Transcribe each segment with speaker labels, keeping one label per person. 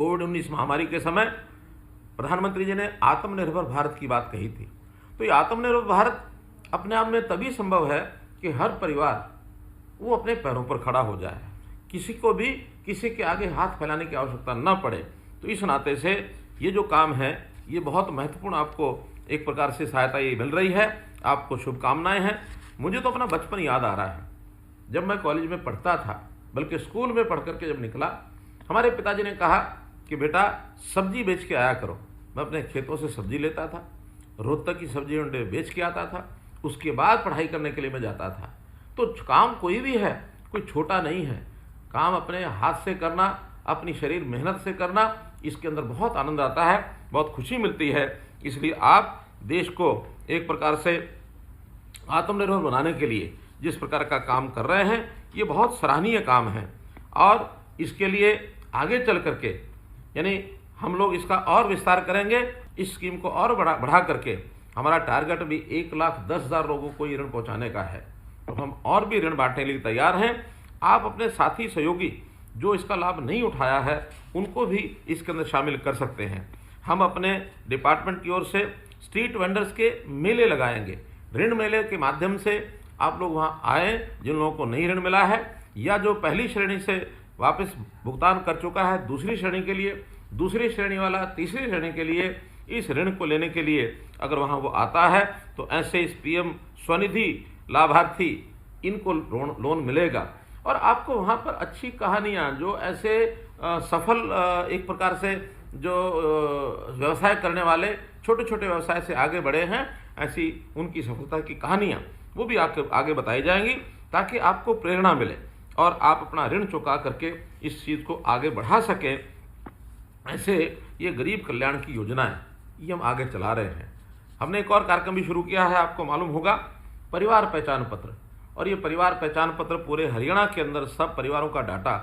Speaker 1: कोविड-19 महामारी के समय प्रधानमंत्री जी ने आत्मनिर्भर भारत की बात कही थी। तो ये आत्मनिर्भर भारत अपने आप में तभी संभव है कि हर परिवार वो अपने पैरों पर खड़ा हो जाए, किसी को भी किसी के आगे हाथ फैलाने की आवश्यकता न पड़े। तो इस नाते से ये जो काम है ये बहुत महत्वपूर्ण, आपको एक प्रकार से सहायता ये मिल रही है। आपको शुभकामनाएं हैं। मुझे तो अपना बचपन याद आ रहा है, जब मैं कॉलेज में पढ़ता था, बल्कि स्कूल में पढ़ करके जब निकला, हमारे पिताजी ने कहा कि बेटा सब्जी बेच के आया करो। मैं अपने खेतों से सब्जी लेता था, रोहतक की सब्जी मंडी बेच के आता था, उसके बाद पढ़ाई करने के लिए मैं जाता था। तो काम कोई भी है, कोई छोटा नहीं है। काम अपने हाथ से करना, अपनी शरीर मेहनत से करना, इसके अंदर बहुत आनंद आता है, बहुत खुशी मिलती है। इसलिए आप देश को एक प्रकार से आत्मनिर्भर बनाने के लिए जिस प्रकार का काम कर रहे हैं, ये बहुत सराहनीय काम है। और इसके लिए आगे चल करके यानी हम लोग इसका और विस्तार करेंगे, इस स्कीम को और बढ़ा करके हमारा टारगेट भी 1,10,000 लोगों को ये ऋण पहुंचाने का है। तो हम और भी ऋण बांटने के लिए तैयार हैं। आप अपने साथी सहयोगी जो इसका लाभ नहीं उठाया है उनको भी इसके अंदर शामिल कर सकते हैं। हम अपने डिपार्टमेंट की ओर से स्ट्रीट वेंडर्स के मेले लगाएंगे। ऋण मेले के माध्यम से आप लोग वहाँ आएँ, जिन लोगों को नहीं ऋण मिला है या जो पहली श्रेणी से वापस भुगतान कर चुका है दूसरी श्रेणी के लिए, दूसरी श्रेणी वाला तीसरी श्रेणी के लिए, इस ऋण को लेने के लिए अगर वहाँ वो आता है तो ऐसे इस पीएम स्वनिधि लाभार्थी इनको लोन मिलेगा। और आपको वहाँ पर अच्छी कहानियाँ, जो ऐसे सफल एक प्रकार से जो व्यवसाय करने वाले छोटे छोटे व्यवसाय से आगे बढ़े हैं, ऐसी उनकी सफलता की कहानियाँ वो भी आपके आगे बताई जाएंगी, ताकि आपको प्रेरणा मिले और आप अपना ऋण चुका करके इस चीज़ को आगे बढ़ा सकें। ऐसे ये गरीब कल्याण की योजनाएं ये हम आगे चला रहे हैं। हमने एक और कार्यक्रम भी शुरू किया है, आपको मालूम होगा, परिवार पहचान पत्र। और ये परिवार पहचान पत्र पूरे हरियाणा के अंदर सब परिवारों का डाटा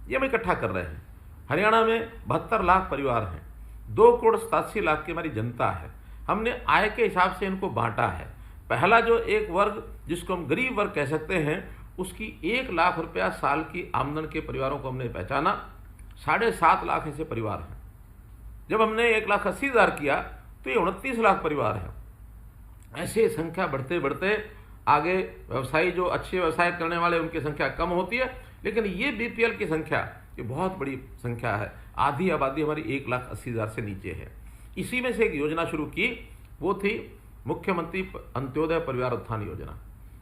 Speaker 1: ये हम इकट्ठा कर रहे हैं। हरियाणा में 72 लाख परिवार हैं, 2,87,00,000 की हमारी जनता है। हमने आय के हिसाब से इनको बांटा है। पहला जो एक वर्ग जिसको हम गरीब वर्ग कह सकते हैं, उसकी 1 लाख रुपया साल की आमदन के परिवारों को हमने पहचाना। 7.5 लाख ऐसे परिवार हैं। जब हमने 1,80,000 किया तो ये 29 लाख परिवार हैं। ऐसे संख्या बढ़ते बढ़ते आगे व्यवसायी जो अच्छे व्यवसाय करने वाले उनकी संख्या कम होती है, लेकिन ये बीपीएल की संख्या ये बहुत बड़ी संख्या है। आधी आबादी हमारी 1,80,000 से नीचे है। इसी में से एक योजना शुरू की, वो थी मुख्यमंत्री अंत्योदय परिवार उत्थान योजना।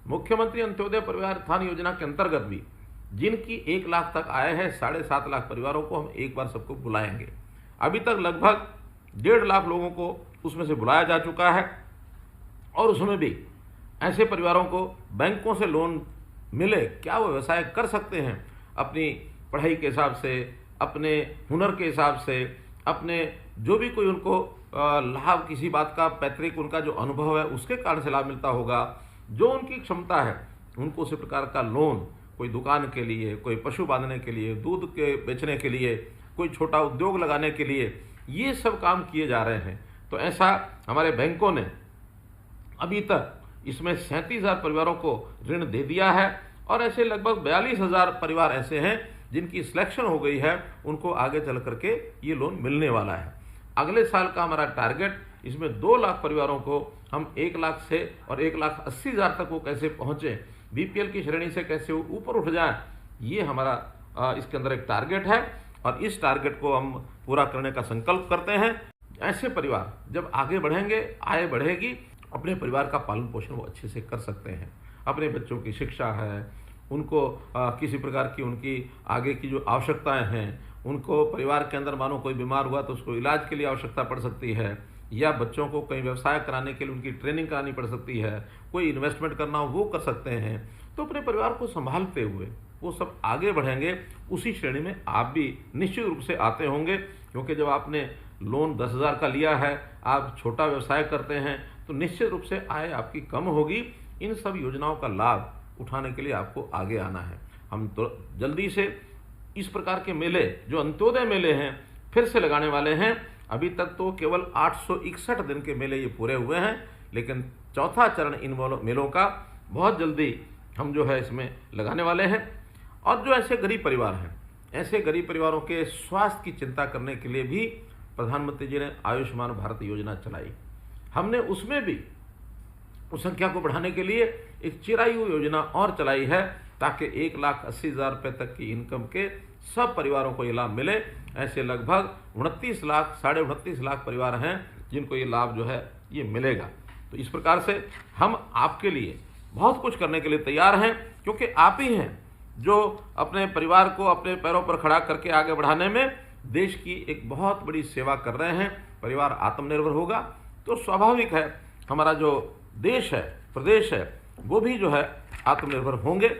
Speaker 1: मुख्यमंत्री अंत्योदय परिवार उत्थान योजना के अंतर्गत भी जिनकी 1 लाख तक आय है, 7.5 लाख परिवारों को हम एक बार सबको बुलाएंगे। अभी तक लगभग 1.5 लाख लोगों को उसमें से बुलाया जा चुका है। और उसमें भी ऐसे परिवारों को बैंकों से लोन मिले, क्या वो व्यवसाय कर सकते हैं अपनी पढ़ाई के हिसाब से, अपने हुनर के हिसाब से, अपने जो भी कोई उनको लाभ, किसी बात का पैतृक उनका जो अनुभव है उसके कारण से लाभ मिलता होगा, जो उनकी क्षमता है उनको उसी प्रकार का लोन, कोई दुकान के लिए, कोई पशु बांधने के लिए, दूध के बेचने के लिए, कोई छोटा उद्योग लगाने के लिए, ये सब काम किए जा रहे हैं। तो ऐसा हमारे बैंकों ने अभी तक इसमें 37,000 परिवारों को ऋण दे दिया है। और ऐसे लगभग 42,000 परिवार ऐसे हैं जिनकी सिलेक्शन हो गई है, उनको आगे चल करके ये लोन मिलने वाला है। अगले साल का हमारा टारगेट, इसमें 2 लाख परिवारों को हम 1 लाख से और 1,80,000 तक वो कैसे पहुँचे, बीपीएल की श्रेणी से कैसे ऊपर उठ जाए, ये हमारा इसके अंदर एक टारगेट है। और इस टारगेट को हम पूरा करने का संकल्प करते हैं। ऐसे परिवार जब आगे बढ़ेंगे, आय बढ़ेगी, अपने परिवार का पालन पोषण वो अच्छे से कर सकते हैं। अपने बच्चों की शिक्षा है, उनको किसी प्रकार की उनकी आगे की जो आवश्यकताएं हैं, उनको परिवार के अंदर मानो कोई बीमार हुआ तो उसको इलाज के लिए आवश्यकता पड़ सकती है, या बच्चों को कहीं व्यवसाय कराने के लिए उनकी ट्रेनिंग करानी पड़ सकती है, कोई इन्वेस्टमेंट करना हो वो कर सकते हैं। तो अपने परिवार को संभालते हुए वो सब आगे बढ़ेंगे। उसी श्रेणी में आप भी निश्चित रूप से आते होंगे, क्योंकि जब आपने लोन 10,000 का लिया है, आप छोटा व्यवसाय करते हैं, तो निश्चित रूप से आय आपकी कम होगी। इन सब योजनाओं का लाभ उठाने के लिए आपको आगे आना है। हम तो जल्दी से इस प्रकार के मेले, जो अंत्योदय मेले हैं, फिर से लगाने वाले हैं। अभी तक तो केवल 861 दिन के मेले ये पूरे हुए हैं, लेकिन चौथा चरण इन मेलों का बहुत जल्दी हम जो है इसमें लगाने वाले हैं। और जो ऐसे गरीब परिवार हैं ऐसे गरीब परिवारों के स्वास्थ्य की चिंता करने के लिए भी प्रधानमंत्री जी ने आयुष्मान भारत योजना चलाई। हमने उसमें भी उस संख्या को बढ़ाने के लिए एक चिरायु योजना और चलाई है, ताकि 1,80,000 रुपये तक की इनकम के सब परिवारों को ये लाभ मिले। ऐसे लगभग 29 लाख, 29.5 लाख परिवार हैं जिनको ये लाभ जो है ये मिलेगा। तो इस प्रकार से हम आपके लिए बहुत कुछ करने के लिए तैयार हैं, क्योंकि आप ही हैं जो अपने परिवार को अपने पैरों पर खड़ा करके आगे बढ़ाने में देश की एक बहुत बड़ी सेवा कर रहे हैं। परिवार आत्मनिर्भर होगा तो स्वाभाविक है हमारा जो देश है, प्रदेश है, वो भी जो है आत्मनिर्भर होंगे।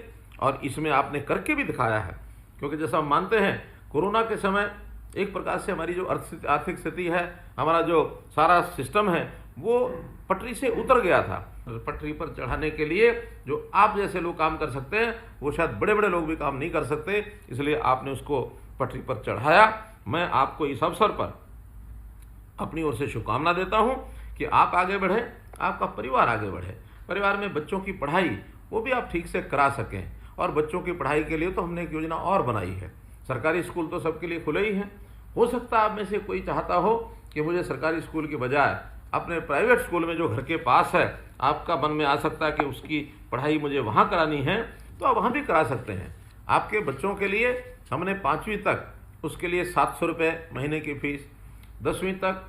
Speaker 1: और इसमें आपने करके भी दिखाया है, क्योंकि जैसा हम मानते हैं कोरोना के समय एक प्रकार से हमारी जो आर्थिक स्थिति है, हमारा जो सारा सिस्टम है, वो पटरी से उतर गया था। पटरी पर चढ़ाने के लिए जो आप जैसे लोग काम कर सकते हैं, वो शायद बड़े बड़े लोग भी काम नहीं कर सकते, इसलिए आपने उसको पटरी पर चढ़ाया। मैं आपको इस अवसर पर अपनी ओर से शुभकामना देता हूं कि आप आगे बढ़ें, आपका परिवार आगे बढ़े, परिवार में बच्चों की पढ़ाई वो भी आप ठीक से करा सकें। और बच्चों की पढ़ाई के लिए तो हमने एक योजना और बनाई है। सरकारी स्कूल तो सबके लिए खुले ही हैं। हो सकता है आप में से कोई चाहता हो कि मुझे सरकारी स्कूल के बजाय अपने प्राइवेट स्कूल में जो घर के पास है, आपका मन में आ सकता है कि उसकी पढ़ाई मुझे वहाँ करानी है, तो आप वहाँ भी करा सकते हैं। आपके बच्चों के लिए हमने 5वीं तक उसके लिए 700 रुपये महीने की फ़ीस, 10वीं तक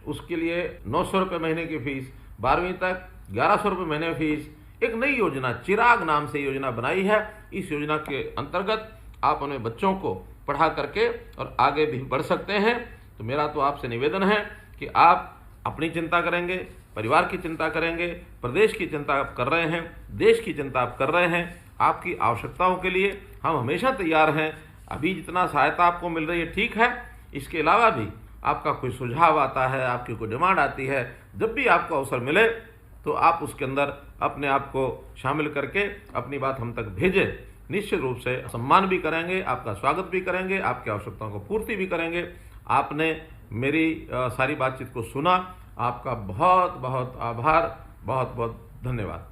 Speaker 1: उसके लिए 900 रुपये महीने की फ़ीस, 12वीं तक 1100 रुपये महीने फीस, एक नई योजना चिराग नाम से योजना बनाई है। इस योजना के अंतर्गत आप अपने बच्चों को पढ़ा करके और आगे भी बढ़ सकते हैं। तो मेरा तो आपसे निवेदन है कि आप अपनी चिंता करेंगे, परिवार की चिंता करेंगे, प्रदेश की चिंता आप कर रहे हैं, देश की चिंता आप कर रहे हैं। आपकी आवश्यकताओं के लिए हम हमेशा तैयार हैं। अभी जितना सहायता आपको मिल रही है ठीक है, इसके अलावा भी आपका कोई सुझाव आता है, आपकी कोई डिमांड आती है, जब भी आपको अवसर मिले तो आप उसके अंदर अपने आप को शामिल करके अपनी बात हम तक भेजें। निश्चित रूप से सम्मान भी करेंगे, आपका स्वागत भी करेंगे, आपकी आवश्यकताओं को पूर्ति भी करेंगे। आपने मेरी सारी बातचीत को सुना, आपका बहुत बहुत आभार, बहुत बहुत धन्यवाद।